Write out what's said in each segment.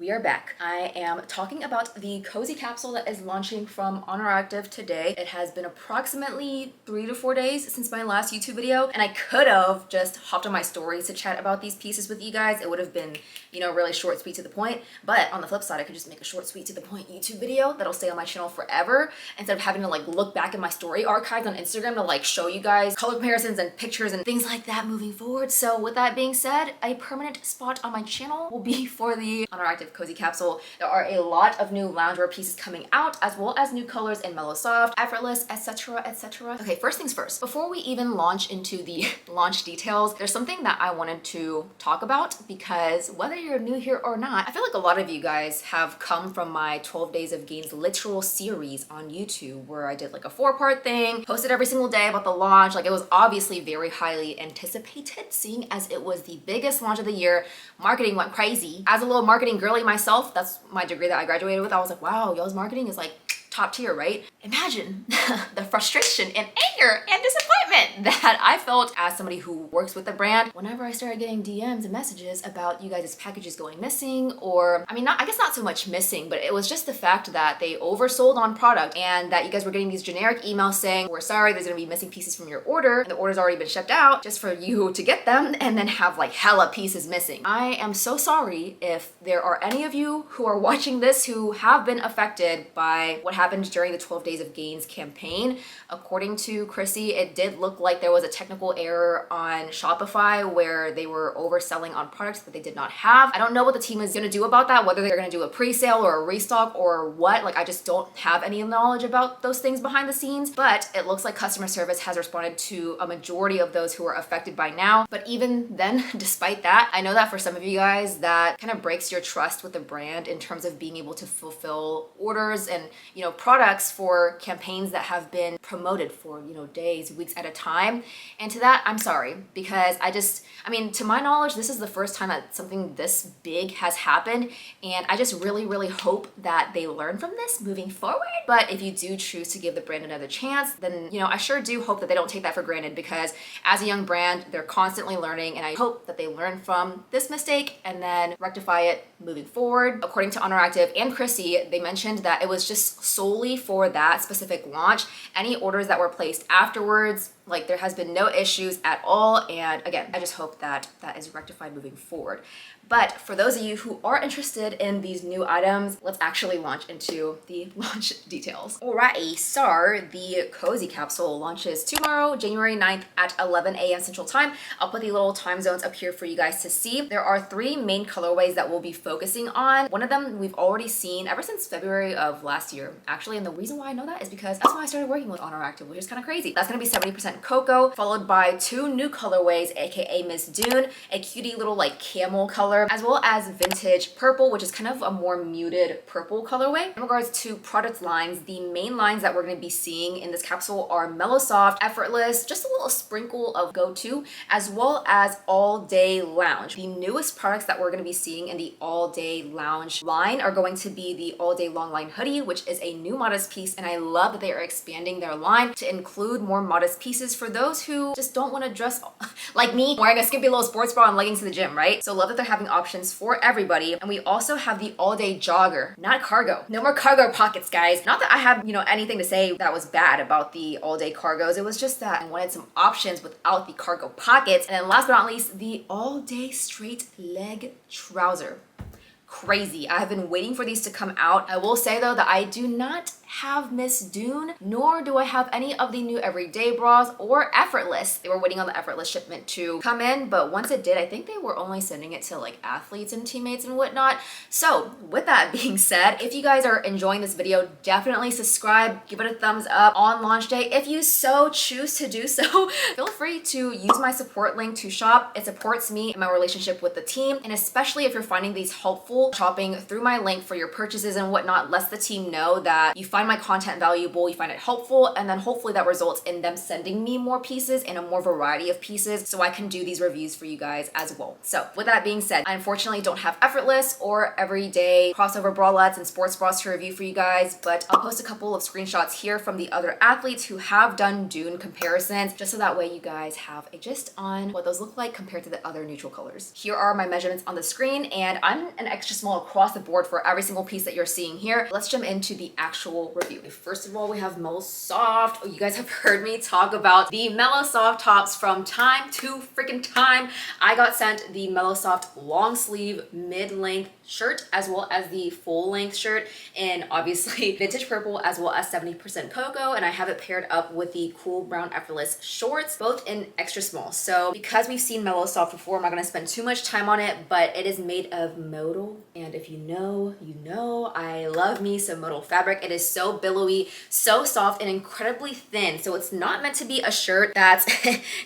We are back. I am talking about the cozy capsule that is launching from ONER ACTIVE today. It has been approximately 3 to 4 days since my last YouTube video, and I could have just hopped on my stories to chat about these pieces with you guys. It would have been, you know, really short, sweet, to the point. But on the flip side, I could just make a short, sweet, to the point YouTube video that'll stay on my channel forever instead of having to like look back in my story archives on Instagram to like show you guys color comparisons and pictures and things like that moving forward. So with that being said, a permanent spot on my channel will be for the ONER ACTIVE Cozy Capsule. There are a lot of new loungewear pieces coming out, as well as new colors in Mellow Soft, Effortless, etc, etc. Okay, first things first. Before we even launch into the launch details, there's something that I wanted to talk about, because whether you're new here or not, I feel like a lot of you guys have come from my 12 Days of Gains literal series on YouTube, where I did like a 4-part thing, posted every single day about the launch. Like, it was obviously very highly anticipated, seeing as it was the biggest launch of the year. Marketing went crazy. As a little marketing girly myself, that's my degree that I graduated with, I was like, wow, y'all's marketing is like top tier, right? Imagine the frustration and anger and disappointment that I felt as somebody who works with the brand whenever I started getting DMs and messages about you guys' packages going missing, or I mean, I guess not so much missing, but it was just the fact that they oversold on product and that you guys were getting these generic emails saying, we're sorry, there's gonna be missing pieces from your order, and the order's already been shipped out, just for you to get them and then have like hella pieces missing. I am so sorry if there are any of you who are watching this who have been affected by what happened during the 12 Days of Gains campaign. According to Chrissy, it did look like there was a technical error on Shopify where they were overselling on products that they did not have. I don't know what the team is gonna do about that, whether they're gonna do a pre-sale or a restock or what. Like, I just don't have any knowledge about those things behind the scenes, but it looks like customer service has responded to a majority of those who are affected by now. But even then, despite that, I know that for some of you guys, that kind of breaks your trust with the brand in terms of being able to fulfill orders and, you know, products for campaigns that have been promoted for, you know, days, weeks at a time. And to that, I'm sorry, because I mean, to my knowledge, this is the first time that something this big has happened. And I just really, really hope that they learn from this moving forward. But if you do choose to give the brand another chance, then, you know, I sure do hope that they don't take that for granted, because as a young brand, they're constantly learning. And I hope that they learn from this mistake and then rectify it moving forward. According to ONER ACTIVE and Chrissy, they mentioned that it was just solely for that specific launch. Any orders that were placed afterwards, like, there has been no issues at all. And again, I just hope that that is rectified moving forward. But for those of you who are interested in these new items, let's actually launch into the launch details. Alrighty, so the Cozy Capsule launches tomorrow, January 9th at 11 a.m. Central Time. I'll put the little time zones up here for you guys to see. There are 3 main colorways that we'll be focusing on. One of them we've already seen ever since February of last year, actually. And the reason why I know that is because that's when I started working with ONER ACTIVE, which is kind of crazy. That's gonna be 70% cocoa, followed by 2 new colorways, aka Miss Dune, a cutie little like camel color, as well as vintage purple, which is kind of a more muted purple colorway. In regards to product lines, the main lines that we're going to be seeing in this capsule are Mellow Soft, Effortless, just a little sprinkle of Go-To, as well as All Day Lounge. The newest products that we're going to be seeing in the All Day Lounge line are going to be the All Day Long Line Hoodie, which is a new modest piece, and I love that they are expanding their line to include more modest pieces for those who just don't want to dress like me, wearing a skimpy little sports bra and leggings to the gym, right? So love that they're having options for everybody. And we also have the All Day Jogger, not cargo. No more cargo pockets, guys. Not that I have, you know, anything to say that was bad about the All Day cargos. It was just that I wanted some options without the cargo pockets. And then last but not least, the All Day Straight Leg Trouser. Crazy. I have been waiting for these to come out. I will say though that I do not have Miss Dune, nor do I have any of the new everyday bras or Effortless. They were waiting on the Effortless shipment to come in, but once it did, I think they were only sending it to like athletes and teammates and whatnot. So with that being said, if you guys are enjoying this video, definitely subscribe, give it a thumbs up on launch day if you so choose to do so. Feel free to use my support link to shop. It supports me and my relationship with the team, and especially if you're finding these helpful, shopping through my link for your purchases and whatnot lets the team know that you find my content valuable, you find it helpful, and then hopefully that results in them sending me more pieces and a more variety of pieces so I can do these reviews for you guys as well. So with that being said, I unfortunately don't have effortless or everyday crossover bralettes and sports bras to review for you guys, but I'll post a couple of screenshots here from the other athletes who have done dune comparisons, just so that way you guys have a gist on what those look like compared to the other neutral colors. Here are my measurements on the screen, and I'm an extra small across the board for every single piece that you're seeing here. Let's jump into the actual review. First of all, we have Mellow Soft. Oh, you guys have heard me talk about the Mellow Soft tops from time to freaking time. I got sent the Mellow Soft long sleeve mid-length shirt as well as the full length shirt in obviously vintage purple as well as 70% cocoa, and I have it paired up with the cool brown effortless shorts, both in extra small. So because we've seen Mellow Soft before, I'm not going to spend too much time on it, but it is made of modal, and if you know, you know I love me some modal fabric. It is so billowy, so soft, and incredibly thin. So it's not meant to be a shirt that's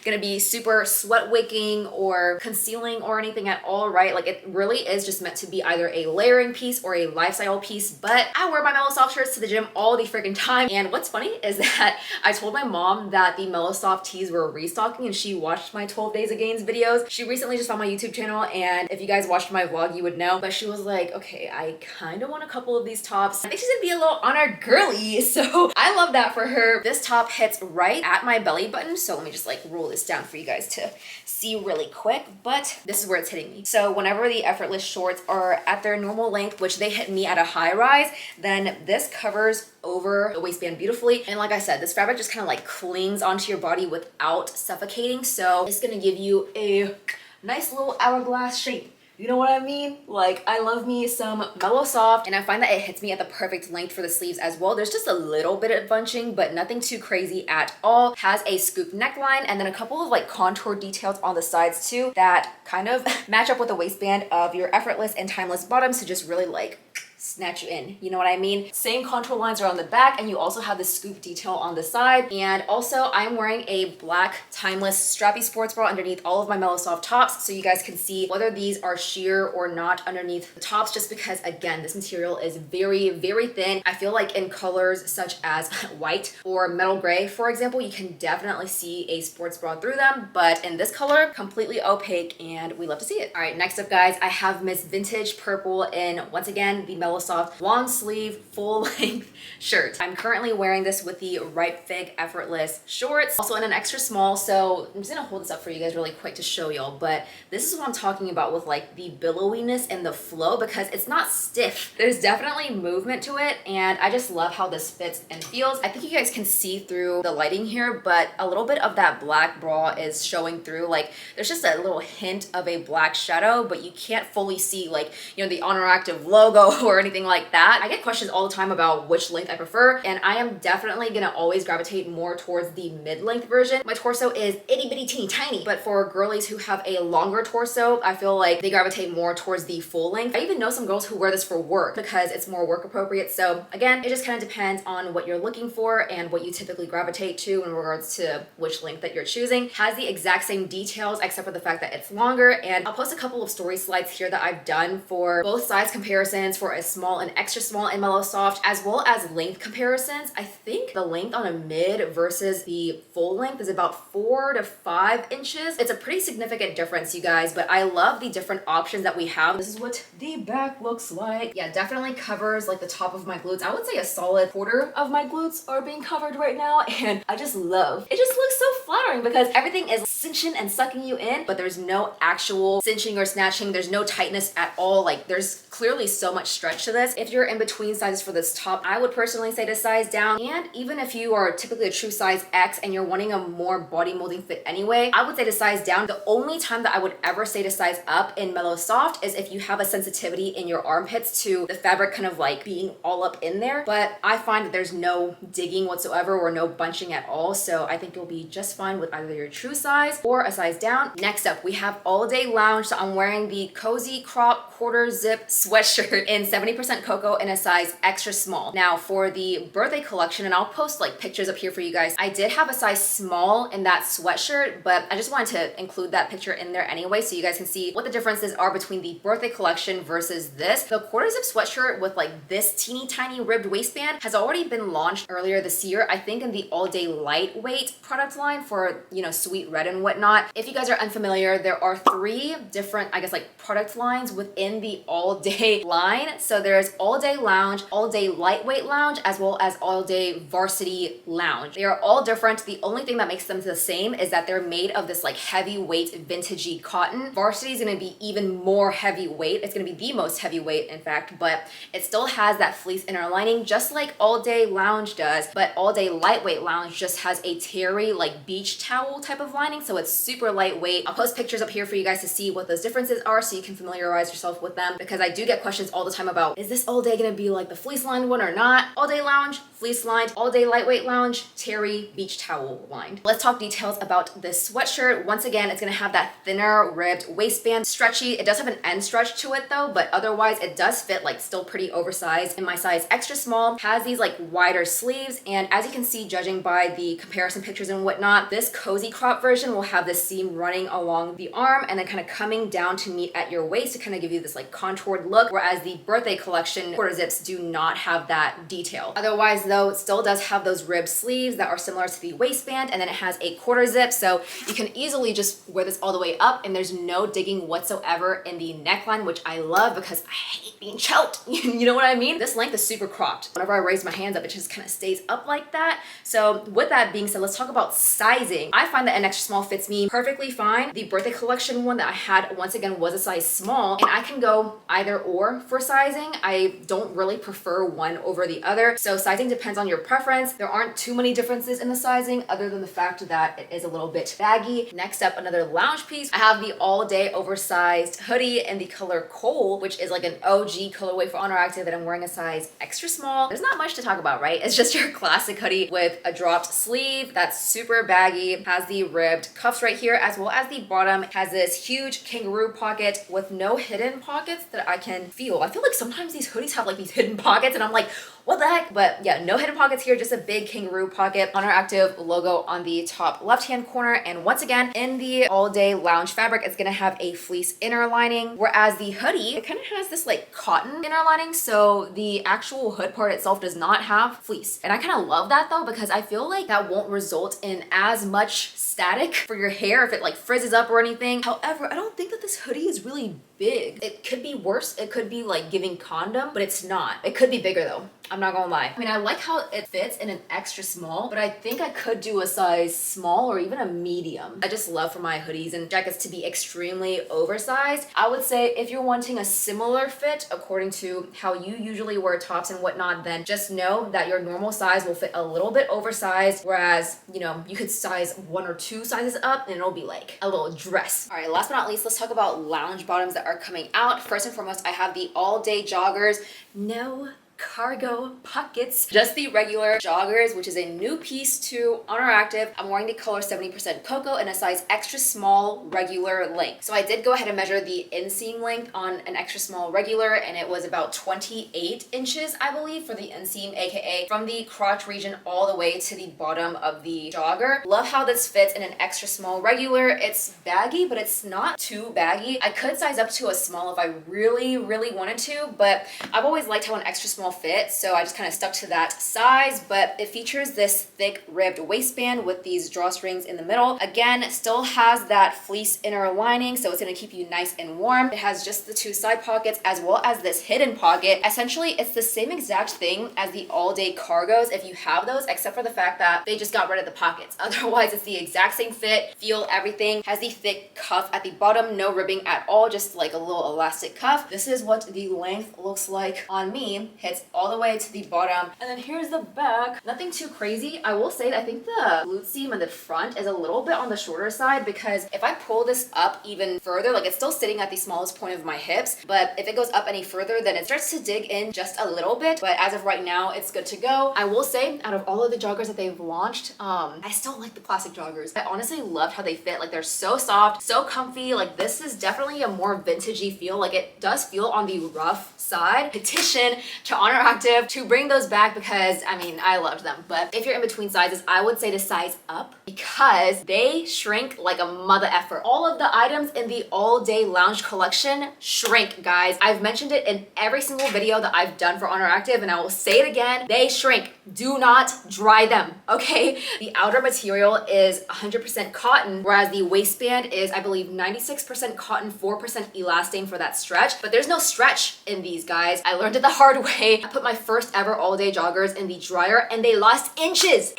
gonna be super sweat wicking or concealing or anything at all, right? Like, it really is just meant to be either a layering piece or a lifestyle piece. But I wear my Mellow Soft shirts to the gym all the freaking time, and what's funny is that I told my mom that the Mellow Soft tees were restocking, and she watched my 12 Days of Gains videos. She recently just found my YouTube channel, and if you guys watched my vlog, you would know, but she was like, okay, I kind of want a couple of these tops. I think she's gonna be a little honor girly, so I love that for her. This top hits right at my belly button, so let me just like roll this down for you guys to see really quick, but this is where it's hitting me. So whenever the effortless shorts are at their normal length, which they hit me at a high rise, then this covers over the waistband beautifully. And like I said, this fabric just kind of like clings onto your body without suffocating, so it's gonna give you a nice little hourglass shape. You know what I mean? Like, I love me some Mellow Soft, and I find that it hits me at the perfect length for the sleeves as well. There's just a little bit of bunching, but nothing too crazy at all. Has a scoop neckline and then a couple of like contour details on the sides too that kind of match up with the waistband of your effortless and timeless bottoms to just really like snatch you in, you know what I mean? Same contour lines are on the back, and you also have the scoop detail on the side. And also I'm wearing a black timeless strappy sports bra underneath all of my Mellow Soft tops, so you guys can see whether these are sheer or not underneath the tops, just because again, this material is very, very thin. I feel like in colors such as white or metal gray, for example, you can definitely see a sports bra through them, but in this color, completely opaque, and we love to see it. All right, next up guys, I have Miss Vintage Purple in, once again, the Mellow Soft long sleeve full length shirt. I'm currently wearing this with the Ripe Fig effortless shorts, also in an extra small. So I'm just gonna hold this up for you guys really quick to show y'all, but this is what I'm talking about with like the billowiness and the flow, because it's not stiff. There's definitely movement to it, and I just love how this fits and feels. I think you guys can see through the lighting here, but a little bit of that black bra is showing through. Like, there's just a little hint of a black shadow, but you can't fully see, like, you know, the ONER Active logo or anything like that. I get questions all the time about which length I prefer, and I am definitely gonna always gravitate more towards the mid-length version. My torso is itty bitty teeny tiny, but for girlies who have a longer torso, I feel like they gravitate more towards the full length. I even know some girls who wear this for work because it's more work appropriate. So again, it just kind of depends on what you're looking for and what you typically gravitate to in regards to which length that you're choosing. Has the exact same details except for the fact that it's longer, and I'll post a couple of story slides here that I've done for both size comparisons for a small and extra small in Mellow Soft, as well as length comparisons. I think the length on a mid versus the full length is about 4 to 5 inches. It's a pretty significant difference, you guys, but I love the different options that we have. This is what the back looks like. Yeah, definitely covers like the top of my glutes. I would say a solid quarter of my glutes are being covered right now, and I just love it. Just looks so flattering because everything is cinching and sucking you in, but there's no actual cinching or snatching. There's no tightness at all. Like, there's clearly so much stretch to this. If you're in between sizes for this top, I would personally say to size down. And even if you are typically a true size X and you're wanting a more body molding fit anyway, I would say to size down. The only time that I would ever say to size up in Mellow Soft is if you have a sensitivity in your armpits to the fabric kind of like being all up in there. But I find that there's no digging whatsoever or no bunching at all. So I think you'll be just fine with either your true size oversized or a size down. Next up, we have all day lounge. So I'm wearing the cozy crop quarter zip sweatshirt in 70% cocoa in a size extra small. Now for the birthday collection, and I'll post like pictures up here for you guys, I did have a size small in that sweatshirt, but I just wanted to include that picture in there anyway so you guys can see what the differences are between the birthday collection versus this. The quarter zip sweatshirt with like this teeny tiny ribbed waistband has already been launched earlier this year, I think in the all day lightweight product line for, you know, sweet red and whatnot. If you guys are unfamiliar, there are 3 different, I guess, like product lines within the all day line. So there's all day lounge, all day lightweight lounge, as well as all day varsity lounge. They are all different. The only thing that makes them the same is that they're made of this like heavyweight vintagey cotton. Varsity is going to be even more heavyweight. It's going to be the most heavyweight, in fact, but it still has that fleece inner lining just like all day lounge does, but all day lightweight lounge just has a terry like beach towel type of lining, so it's super lightweight. I'll post pictures up here for you guys to see what those differences are so you can familiarize yourself with them, because I do get questions all the time about, is this all day going to be like the fleece lined one or not? All day lounge, fleece lined, all day lightweight lounge, terry beach towel lined. Let's talk details about this sweatshirt. Once again, it's going to have that thinner ribbed waistband, stretchy. It does have an end stretch to it though, but otherwise it does fit like still pretty oversized in my size extra small. Has these like wider sleeves, and as you can see, judging by the comparison pictures and whatnot, this cozy crop version will have this seam running along the arm and then kind of coming down to meet at your waist to kind of give you this like contoured look, whereas the birthday collection quarter zips do not have that detail. Otherwise though, it still does have those ribbed sleeves that are similar to the waistband, and then it has a quarter zip, so you can easily just wear this all the way up and there's no digging whatsoever in the neckline, which I love because I hate being choked. You know what I mean? This length is super cropped. Whenever I raise my hands up, it just kind of stays up like that. So with that being said, let's talk about sizing. I find that an extra small fits me perfectly fine. The birthday collection one that I had, once again, was a size small, and I can go either or for sizing. I don't really prefer one over the other, so sizing depends on your preference. There aren't too many differences in the sizing other than the fact that it is a little bit baggy. Next up, another lounge piece. I have the all day oversized hoodie in the color coal, which is like an OG colorway for ONER Active, that I'm wearing a size extra small. There's not much to talk about, right? It's just your classic hoodie with a dropped sleeve that's super baggy, has the ribbed cuffs right here, as well as the bottom has this huge kangaroo pocket with no hidden pockets that I can feel. I feel like sometimes these hoodies have like these hidden pockets and I'm like, what the heck? But yeah, no hidden pockets here, just a big kangaroo pocket. ONER Active logo on the top left-hand corner. And once again, in the all-day lounge fabric, it's gonna have a fleece inner lining, whereas the hoodie, it kind of has this like cotton inner lining, so the actual hood part itself does not have fleece. And I kind of love that though, because I feel like that won't result in as much static for your hair if it like frizzes up or anything. However, I don't think that this hoodie is really big. It could be worse. It could be like giving condom, but it's not. It could be bigger though. I'm not gonna lie. I mean, I like how it fits in an extra small, but I think I could do a size small or even a medium. I just love for my hoodies and jackets to be extremely oversized. I would say if you're wanting a similar fit according to how you usually wear tops and whatnot, then just know that your normal size will fit a little bit oversized, whereas, you know, you could size 1 or 2 sizes up and it'll be like a little dress. All right, last but not least, let's talk about lounge bottoms that are coming out. First and foremost, I have the all day joggers. No cargo pockets, just the regular joggers, which is a new piece to ONER Active. I'm wearing the color 70% cocoa in a size extra small regular length. So I did go ahead and measure the inseam length on an extra small regular, and it was about 28 inches, I believe, for the inseam, aka from the crotch region all the way to the bottom of the jogger. Love how this fits in an extra small regular. It's baggy, but it's not too baggy. I could size up to a small if I really wanted to, but I've always liked how an extra small fit, so I just kind of stuck to that size. But it features this thick ribbed waistband with these drawstrings in the middle. Again, it still has that fleece inner lining, so it's going to keep you nice and warm. It has just the 2 side pockets as well as this hidden pocket. Essentially, it's the same exact thing as the all day cargos if you have those, except for the fact that they just got rid of the pockets. Otherwise, it's the exact same fit, feel, everything. Has the thick cuff at the bottom, no ribbing at all, just like a little elastic cuff. This is what the length looks like on me. Hits pockets all the way to the bottom. And then here's the back. Nothing too crazy. I will say that I think the glute seam in the front is a little bit on the shorter side, because if I pull this up even further, like it's still sitting at the smallest point of my hips, but if it goes up any further, then it starts to dig in just a little bit. But as of right now, it's good to go. I will say, out of all of the joggers that they've launched, I still like the classic joggers. I honestly loved how they fit. Like, they're so soft, so comfy. Like, this is definitely a more vintagey feel. Like, it does feel on the rough side. Petition to Honor Active to bring those back, because I mean, I loved them. But if you're in between sizes, I would say to size up, because they shrink like a mother effer. All of the items in the all day lounge collection shrink, guys. I've mentioned it in every single video that I've done for Honor Active, and I will say it again, they shrink. Do not dry them, okay? The outer material is 100% cotton, whereas the waistband is, I believe, 96% cotton, 4% elastane for that stretch. But there's no stretch in these, guys. I learned it the hard way. I put my first ever all day joggers in the dryer, and they lost inches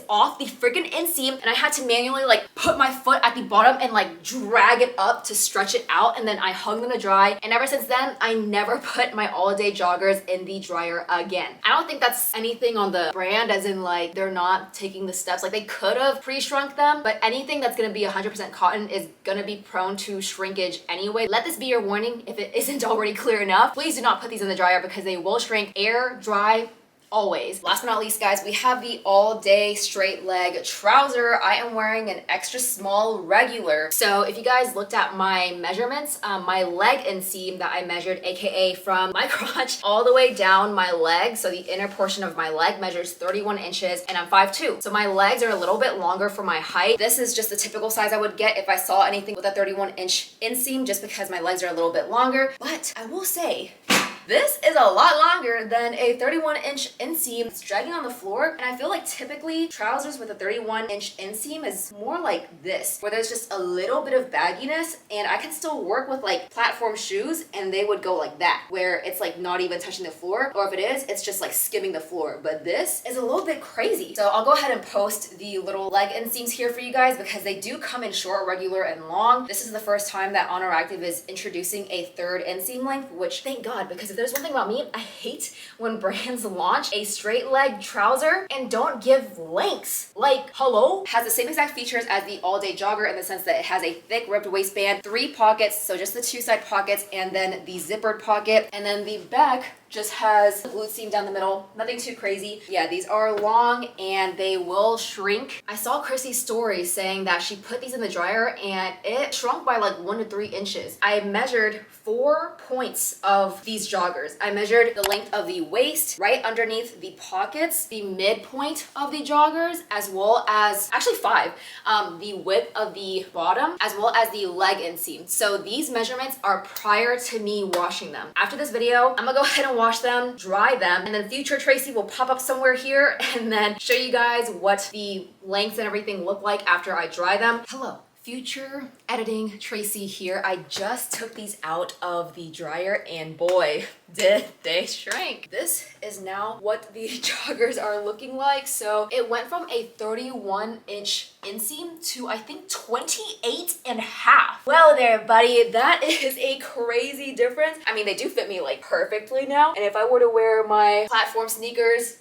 off the freaking inseam, and I had to manually like put my foot at the bottom and like drag it up to stretch it out, and then I hung them to dry. And ever since then, I never put my all day joggers in the dryer again. I don't think that's anything on the brand, as in like they're not taking the steps. Like, they could have pre-shrunk them, but anything that's gonna be 100% cotton is gonna be prone to shrinkage anyway. Let this be your warning if it isn't already clear enough. Please do not put these in the dryer, because they will shrink. Air dry always. Last but not least, guys, we have the all day straight leg trouser. I am wearing an extra small regular. So if you guys looked at my measurements, my leg inseam that I measured, aka from my crotch all the way down my leg, so the inner portion of my leg measures 31 inches, and I'm 5'2". So my legs are a little bit longer for my height. This is just the typical size I would get if I saw anything with a 31-inch inseam, just because my legs are a little bit longer. But I will say, this is a lot longer than a 31-inch inseam. It's dragging on the floor, and I feel like typically trousers with a 31-inch inseam is more like this, where there's just a little bit of bagginess, and I can still work with like platform shoes, and they would go like that, where it's like not even touching the floor, or if it is, it's just like skimming the floor. But this is a little bit crazy. So I'll go ahead and post the little leg inseams here for you guys, because they do come in short, regular, and long. This is the first time that Honor Active is introducing a third inseam length, which thank God, because if there's one thing about me, I hate when brands launch a straight leg trouser and don't give lengths. Like, hello? Has the same exact features as the all day jogger, in the sense that it has a thick ribbed waistband, 3 pockets, so just the 2 side pockets, and then the zippered pocket, and then the back just has the glute seam down the middle. Nothing too crazy. Yeah, these are long and they will shrink. I saw Chrissy's story saying that she put these in the dryer and it shrunk by like 1 to 3 inches. I measured 4 points of these joggers. I measured the length of the waist, right underneath the pockets, the midpoint of the joggers, as well as, actually 5, the width of the bottom, as well as the leg inseam. So these measurements are prior to me washing them. After this video, I'm gonna go ahead and wash them, dry them, and then future Tracy will pop up somewhere here and then show you guys what the lengths and everything look like after I dry them. Hello. Future editing Tracy here. I just took these out of the dryer and boy, did they shrink. This is now what the joggers are looking like. So it went from a 31-inch inseam to I think 28 and a half. Well there, buddy, that is a crazy difference. I mean, they do fit me like perfectly now. And if I were to wear my platform sneakers,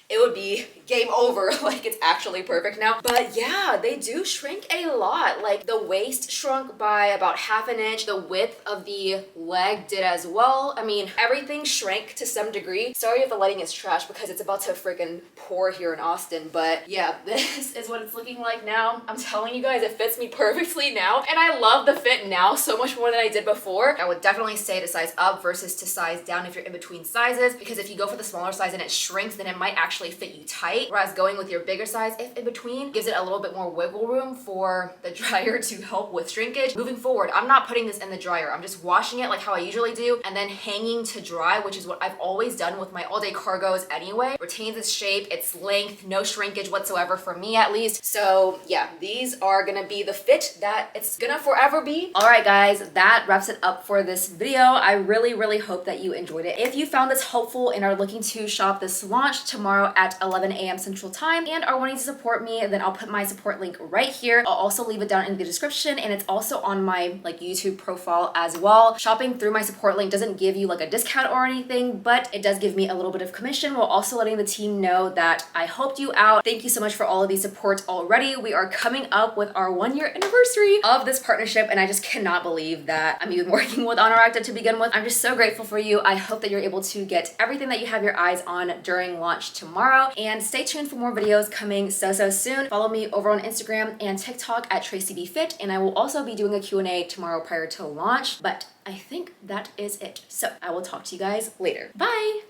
it would be game over. Like, it's actually perfect now. But yeah, they do shrink a lot. Like, the waist shrunk by about ½ an inch. The width of the leg did as well. I mean, everything shrank to some degree. Sorry if the lighting is trash, because it's about to freaking pour here in Austin. But yeah, this is what it's looking like now. I'm telling you guys, it fits me perfectly now. And I love the fit now so much more than I did before. I would definitely say to size up versus to size down if you're in between sizes, because if you go for the smaller size and it shrinks, then it might actually fit you tight, whereas going with your bigger size, if in between, gives it a little bit more wiggle room for the dryer to help with shrinkage. Moving forward, I'm not putting this in the dryer. I'm just washing it like how I usually do and then hanging to dry, which is what I've always done with my all day cargos anyway. Retains its shape, its length, no shrinkage whatsoever for me at least. So yeah, these are gonna be the fit that it's gonna forever be. All right guys, that wraps it up for this video. I really hope that you enjoyed it. If you found this helpful and are looking to shop this launch tomorrow at 11 a.m. a.m. Central Time and are wanting to support me, then I'll put my support link right here. I'll also leave it down in the description, and it's also on my YouTube profile as well. Shopping through my support link doesn't give you like a discount or anything, but it does give me a little bit of commission while also letting the team know that I helped you out. Thank you so much for all of these supports already. We are coming up with our 1-year anniversary of this partnership, and I just cannot believe that I'm even working with Honor Active to begin with. I'm just so grateful for you. I hope that you're able to get everything that you have your eyes on during launch tomorrow, and stay tuned for more videos coming so soon. Follow me over on Instagram and TikTok at TracyBFit, and I will also be doing a Q&A tomorrow prior to launch, but I think that is it. So I will talk to you guys later. Bye!